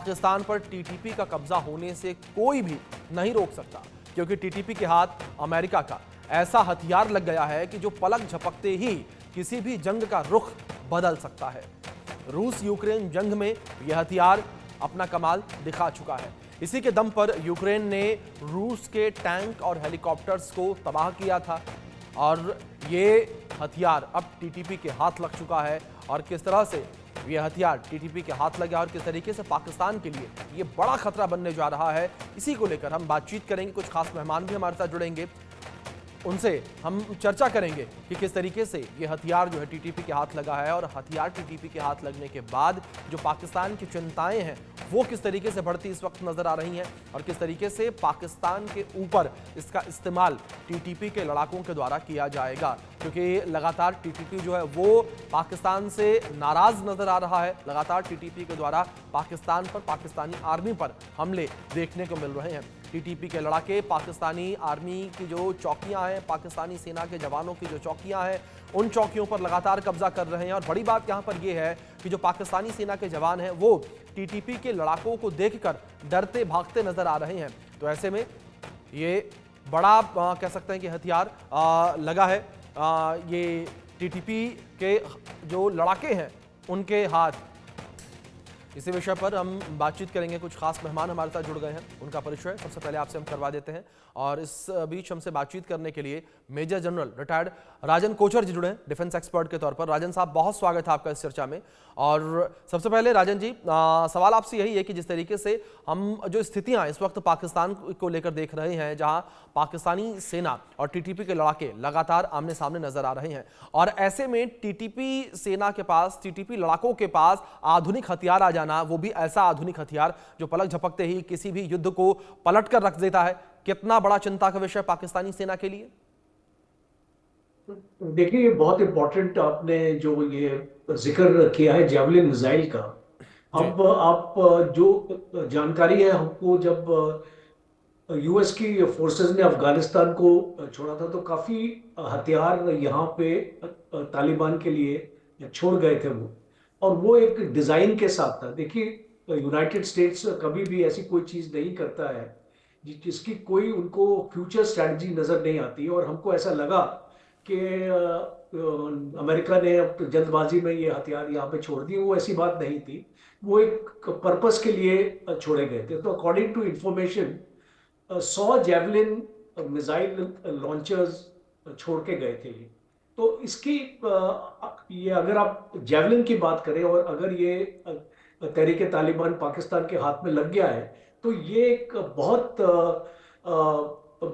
पाकिस्तान पर टीटीपी का कब्जा होने से कोई भी नहीं रोक सकता, क्योंकि टीटीपी के हाथ अमेरिका का ऐसा हथियार लग गया है कि जो पलक झपकते ही किसी भी जंग का रुख बदल सकता है। रूस यूक्रेन जंग में यह हथियार अपना कमाल दिखा चुका है। इसी के दम पर यूक्रेन ने रूस के टैंक और हेलीकॉप्टर्स को तबाह किया था और ये हथियार अब टीटीपी के हाथ लग चुका है। और किस तरह से ये हथियार टीटीपी के हाथ लगे और किस तरीके से पाकिस्तान के लिए ये बड़ा खतरा बनने जा रहा है, इसी को लेकर हम बातचीत करेंगे। कुछ खास मेहमान भी हमारे साथ जुड़ेंगे, उनसे हम चर्चा करेंगे कि किस तरीके से ये हथियार जो है टीटीपी के हाथ लगा है और हथियार टीटीपी के हाथ लगने के बाद जो पाकिस्तान की चिंताएं हैं वो किस तरीके से बढ़ती इस वक्त नजर आ रही हैं और किस तरीके से पाकिस्तान के ऊपर इसका इस्तेमाल टीटीपी के लड़ाकों के द्वारा किया जाएगा, क्योंकि लगातार टीटीपी जो है वो पाकिस्तान से नाराज नजर आ रहा है। लगातार टीटीपी के द्वारा पाकिस्तान पर, पाकिस्तानी आर्मी पर हमले देखने को मिल रहे हैं। टीटीपी के लड़ाके पाकिस्तानी आर्मी की जो चौकियां हैं, पाकिस्तानी सेना के जवानों की जो चौकियां हैं, उन चौकियों पर लगातार कब्जा कर रहे हैं। और बड़ी बात यहां पर यह है कि जो पाकिस्तानी सेना के जवान हैं वो टीटीपी के लड़ाकों को देखकर डरते भागते नजर आ रहे हैं। तो ऐसे में ये बड़ा कह सकते हैं कि हथियार लगा है ये टीटीपी के जो लड़ाके हैं उनके हाथ। इसी विषय पर हम बातचीत करेंगे। कुछ खास मेहमान हमारे साथ जुड़ गए हैं, उनका परिचय सबसे पहले आपसे हम करवा देते हैं। और इस बीच हमसे बातचीत करने के लिए मेजर जनरल रिटायर्ड राजन कोचर जी जुड़े हैं डिफेंस एक्सपर्ट के तौर पर। राजन साहब, बहुत स्वागत है आपका इस चर्चा में। और सबसे पहले राजन जी, सवाल आपसे यही है कि जिस तरीके से हम जो स्थितियां इस वक्त पाकिस्तान को लेकर देख रहे हैं, जहां पाकिस्तानी सेना और टीटीपी के लड़ाके लगातार आमने सामने नजर आ रहे हैं, और ऐसे में टीटीपी सेना के पास, टीटीपी लड़ाकों के पास आधुनिक हथियार आ जाना, वो भी ऐसा आधुनिक हथियार जो पलक झपकते ही किसी भी युद्ध को पलट कर रख देता है, कितना बड़ा चिंता का विषय पाकिस्तानी सेना के लिए? देखिए, ये बहुत इंपॉर्टेंट आपने जो ये जिक्र किया है जेवलिन मिसाइल का। जी अब आप जो जानकारी है हमको, जब यूएस की फोर्सेस ने अफगानिस्तान को छोड़ा था तो काफी हथियार यहाँ पे तालिबान के लिए छोड़ गए थे वो, और वो एक डिजाइन के साथ था। देखिए, यूनाइटेड स्टेट्स कभी भी ऐसी कोई चीज नहीं करता है जिसकी कोई उनको फ्यूचर स्ट्रेटजी नजर नहीं आती। और हमको ऐसा लगा कि अमेरिका ने अब तो जल्दबाजी में ये हथियार यहाँ पे छोड़ दिए, वो ऐसी बात नहीं थी। वो एक पर्पस के लिए छोड़े गए थे। तो according to information 100 javelin missile launchers छोड़ के गए थे ये। तो इसकी ये अगर आप जेवलिन की बात करें और अगर ये तहरीक तालिबान पाकिस्तान के हाथ में लग गया है तो ये एक बहुत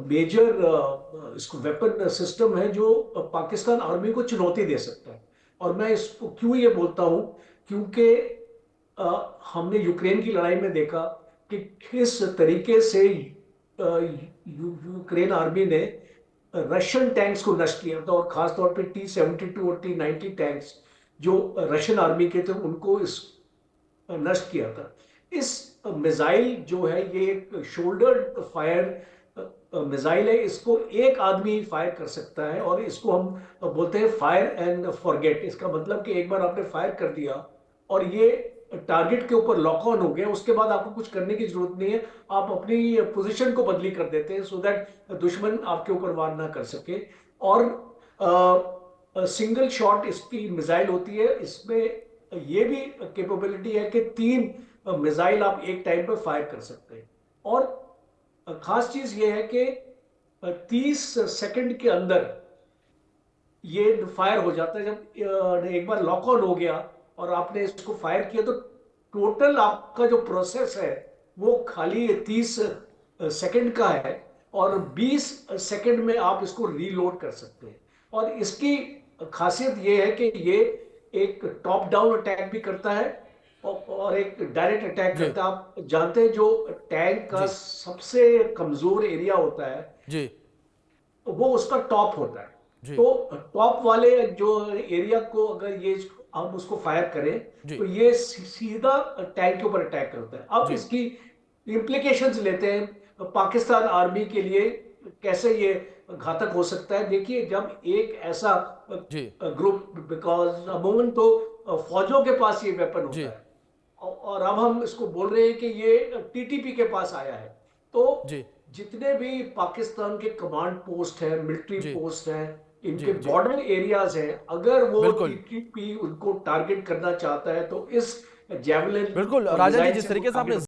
मेजर इसको वेपन सिस्टम है जो पाकिस्तान आर्मी को चुनौती दे सकता है। और मैं इसको क्यों ये बोलता हूं, क्योंकि हमने यूक्रेन की लड़ाई में देखा कि किस तरीके से यूक्रेन आर्मी ने रशियन टैंक्स को नष्ट किया था, और खासतौर पे T-72 और T-90 टैंक्स जो रशियन आर्मी के थे उनको इस नष्ट किया था। इस मिसाइल जो है ये एक शोल्डर फायर मिसाइल है। इसको एक आदमी फायर कर सकता है और इसको हम बोलते हैं फायर एंड फॉरगेट। इसका मतलब कि एक बार आपने फायर कर दिया और ये टारगेट के ऊपर लॉक ऑन हो गया, उसके बाद आपको कुछ करने की जरूरत नहीं है। आप अपनी पोजीशन को बदली कर देते हैं सो दैट दुश्मन आपके ऊपर वार ना कर सके। और सिंगल शॉट इसकी मिसाइल होती है। इसमें ये भी कैपेबिलिटी है कि 3 मिसाइल आप एक टाइम पर फायर कर सकते हैं। और खास चीज ये है कि 30 सेकंड के अंदर ये फायर हो जाता है। जब एक बार लॉक ऑन हो गया और आपने इसको फायर किया तो टोटल आपका जो प्रोसेस है वो खाली 30 सेकंड का है, और 20 सेकंड में आप इसको रीलोड कर सकते हैं। और इसकी खासियत ये है कि ये एक टॉप डाउन अटैक भी करता है और एक डायरेक्ट अटैक जी करता है। आप जानते हैं जो टैंक का जी सबसे कमजोर एरिया होता है जी वो उसका टॉप होता है। जी तो टॉप वाले जो एरिया को अगर ये हम उसको फायर करें जी तो ये सीधा टैंक के ऊपर अटैक करता है। अब जी इसकी इम्प्लीकेशंस लेते हैं पाकिस्तान आर्मी के लिए, कैसे ये घातक हो सकता है। देखिए, जब एक ऐसा जी ग्रुप, बिकॉज अमूमन तो फौजों के पास ये वेपन जी होता है, और अब हम इसको बोल रहे हैं कि ये टीटीपी के पास आया है। तो जी, जितने भी पाकिस्तान के कमांड पोस्ट हैं, मिलिट्री जी, पोस्ट हैं, इनके जी, जी। बॉर्डर एरियाज हैं, अगर वो बिल्कुल, टीटीपी उनको टारगेट करना चाहता है तो इस जेवलिन बिल्कुल राजन जी, मिसाइल जिस से वो तरीके से टारगेट आपने